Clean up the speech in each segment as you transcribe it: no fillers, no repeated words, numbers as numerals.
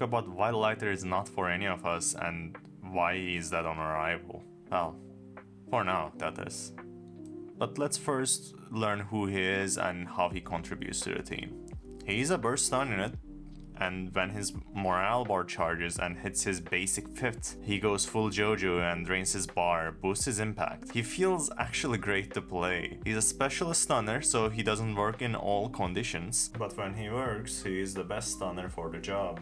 About why Ligther is not for any of us and why he is dead on arrival. Well, for now, that is. But let's first learn who he is and how he contributes to the team. He is a burst stun unit, and when his morale bar charges and hits his basic 5th, he goes full JoJo and drains his bar, boosts his impact. He feels actually great to play. He's a specialist stunner, so he doesn't work in all conditions, but when he works, he is the best stunner for the job.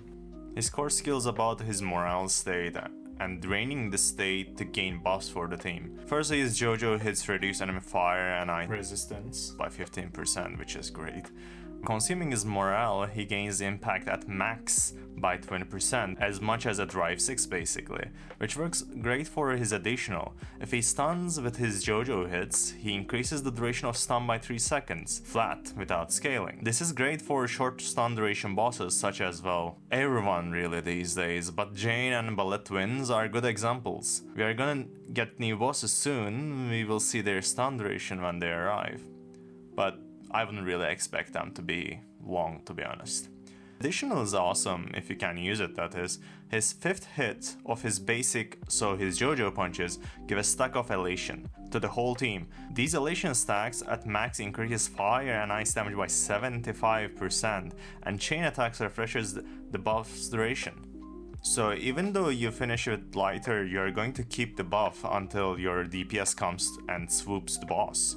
His core skill is about his morale state and draining the state to gain buffs for the team. Firstly, his JoJo hits reduce enemy fire and ice resistance by 15%, which is great. Consuming his morale, he gains impact at max by 20%, as much as a drive 6 basically, which works great for his additional. If he stuns with his JoJo hits, he increases the duration of stun by 3 seconds, flat, without scaling. This is great for short stun duration bosses such as, well, everyone really these days, but Jane and Ballet Twins are good examples. We are gonna get new bosses soon, we will see their stun duration when they arrive. But I wouldn't really expect them to be long, to be honest. Additional is awesome if you can use it, that is. His 5th hit of his basic, so his JoJo punches, give a stack of elation to the whole team. These elation stacks at max increases fire and ice damage by 75%, and chain attacks refreshes the buff's duration. So even though you finish with Ligther, you're going to keep the buff until your DPS comes and swoops the boss.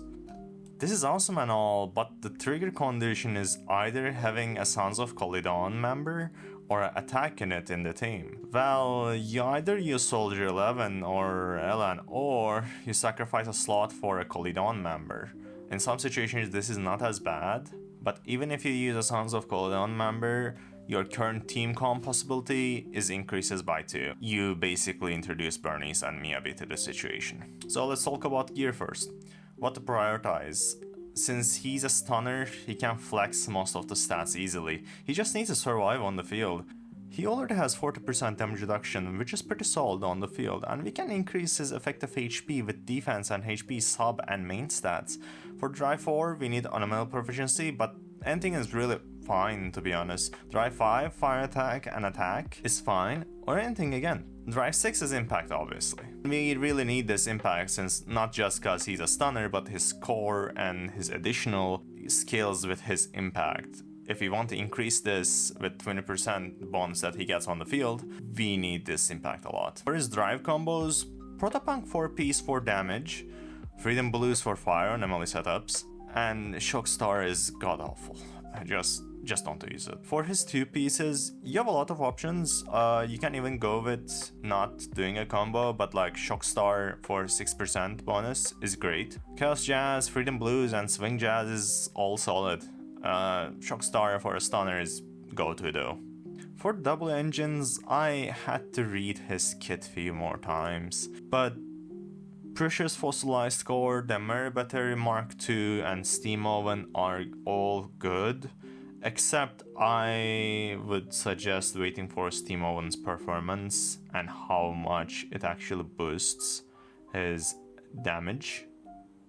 This is awesome and all, but the trigger condition is either having a Sons of Calydon member or an attack unit in the team. Well, you either use Soldier 11 or Elan, or you sacrifice a slot for a Calydon member. In some situations this is not as bad, but even if you use a Sons of Calydon member, your current team comp possibility is increases by 2. You basically introduce Bernice and Miyabi to the situation. So let's talk about gear first. What to prioritize. Since he's a stunner, he can flex most of the stats easily. He just needs to survive on the field. He already has 40% damage reduction, which is pretty solid on the field, and we can increase his effective HP with defense and HP sub and main stats. For Drive 4, we need animal proficiency, but anything is really fine, to be honest. Drive 5, fire attack and attack is fine, or anything again. Drive 6 is impact, obviously. We really need this impact, since not just cause he's a stunner, but his core and his additional skills with his impact. If we want to increase this with 20% bonus that he gets on the field, we need this impact a lot. For his drive combos, Protopunk 4-piece for damage, Freedom Blues for fire on melee setups, and Shockstar is god-awful. Just don't use it. For his 2 pieces, you have a lot of options. You can even go with not doing a combo, but like Shockstar for 6% bonus is great. Chaos Jazz, Freedom Blues, and Swing Jazz is all solid. Shockstar for a stunner is go-to though. For double engines, I had to read his kit few more times, but Precious Fossilized Core, the Mary Battery Mark II, and Steam Oven are all good. Except I would suggest waiting for Steam Oven's performance and how much it actually boosts his damage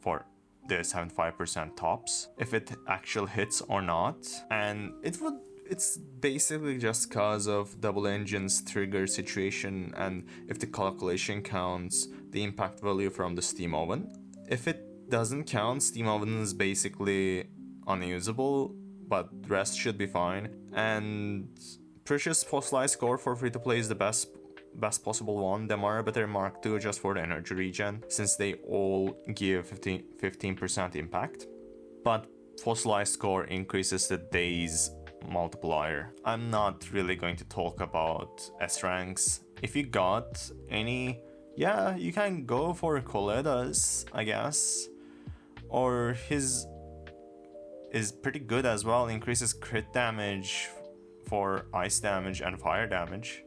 for the 75% tops, if it actually hits or not. And it's basically just cause of double engine's trigger situation, and if the calculation counts the impact value from the Steam Oven. If it doesn't count, Steam Oven is basically unusable, but the rest should be fine. And Precious Fossilized Core for free-to-play is the best possible one. The Mara Battery Mark II just for the energy regen, since they all give 15% impact. But Fossilized Core increases the days multiplier. I'm not really going to talk about S ranks. If you got any, yeah, you can go for Koleda's, I guess. Or his is pretty good as well, increases crit damage for ice damage and fire damage,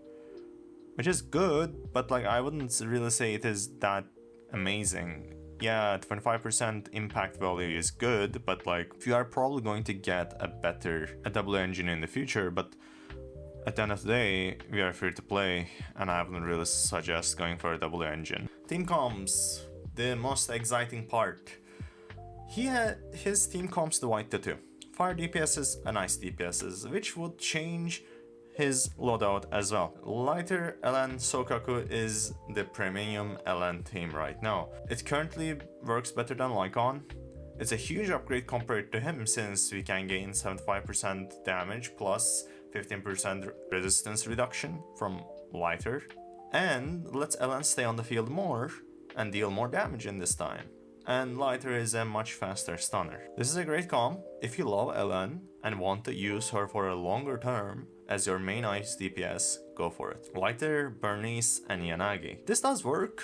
which is good, but like I wouldn't really say it is that amazing. Yeah, 25% impact value is good, but like you are probably going to get a double engine in the future, but at the end of the day, we are free to play, and I wouldn't really suggest going for a double engine. Team comms, the most exciting part. His team comps the White Tattoo. Fire DPSs and Ice DPSs, which would change his loadout as well. Ligther, LN, Sokaku is the premium LN team right now. It currently works better than Lycon. It's a huge upgrade compared to him since we can gain 75% damage plus 15% resistance reduction from Ligther. And lets LN stay on the field more and deal more damage in this time. And Ligther is a much faster stunner. This is a great comp if you love LN and want to use her for a longer term as your main ice DPS, go for it. Ligther, Bernice, and Yanagi. This does work.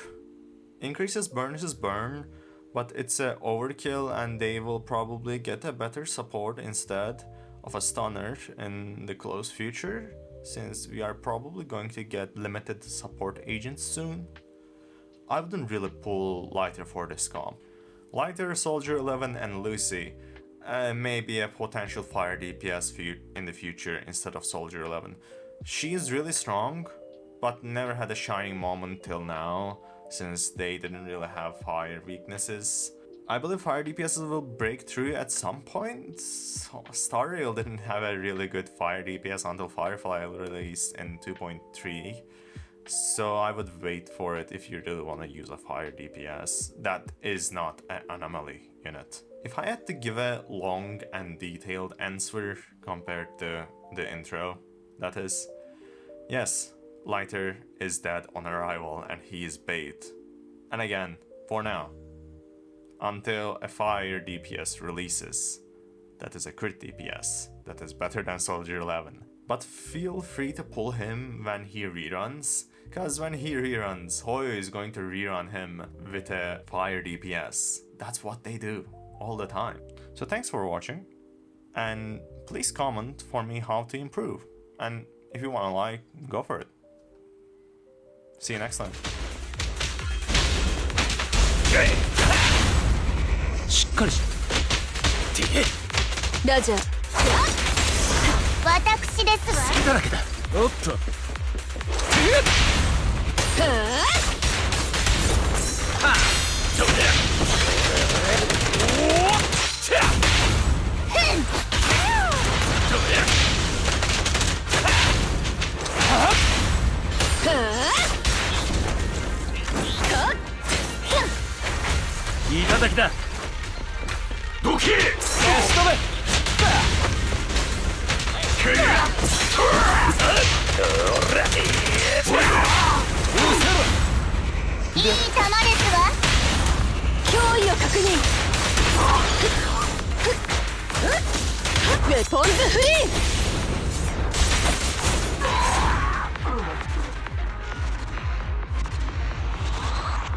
Increases Bernice's burn, but it's a overkill and they will probably get a better support instead of a stunner in the close future, since we are probably going to get limited support agents soon. I wouldn't really pull Ligther for this comp. Ligther, Soldier 11, and Lucy may be a potential fire DPS in the future instead of Soldier 11. She is really strong, but never had a shining moment till now, since they didn't really have fire weaknesses. I believe fire DPSs will break through at some point. Star Rail didn't have a really good fire DPS until Firefly released in 2.3. So I would wait for it if you really want to use a fire DPS that is not an anomaly unit. If I had to give a long and detailed answer compared to the intro, that is, yes, Ligther is dead on arrival and he is bait. And again, for now, until a fire DPS releases, that is a crit DPS, that is better than Soldier 11. But feel free to pull him when he reruns, cause when he reruns, Hoyo is going to rerun him with a fire DPS. That's what they do all the time. So thanks for watching, and please comment for me how to improve. And if you wanna like, go for it. See you next time. しっかりしラジャー私ですわ好きだらけだおっとはあどうだおっちゃへんどうだはあいただきだどけ仕留めいい球ですわ脅威を確認ウェポンズフリー